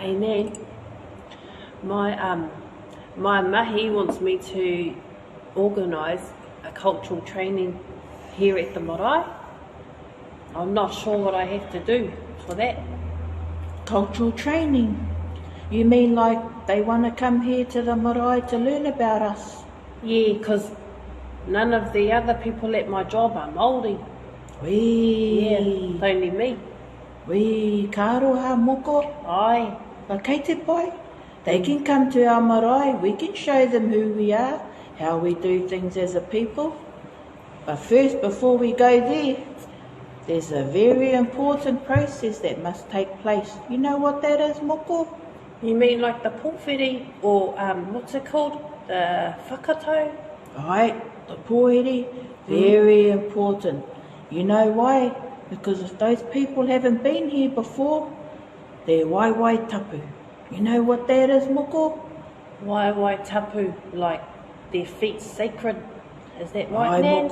Hey Nan, my mahi wants me to organise a cultural training here at the marae. I'm not sure what I have to do for that. Cultural training? You mean like they want to come here to the marae to learn about us? Yeah, because none of the other people at my job are Māori. Wee. Yeah, it's only me. Wee, ka aroha moko. Aye. But kei te pai, they can come to our marae, we can show them who we are, how we do things as a people. But first, before we go there, there's a very important process that must take place. You know what that is, moko? You mean like the pōwhiri or what's it called? The whakatau? Right, the pōwhiri, very important. You know why? Because if those people haven't been here before, they're wai tapu. You know what that is, moko? Wai tapu, like their feet sacred. Is that right, Ai, Nan? moko.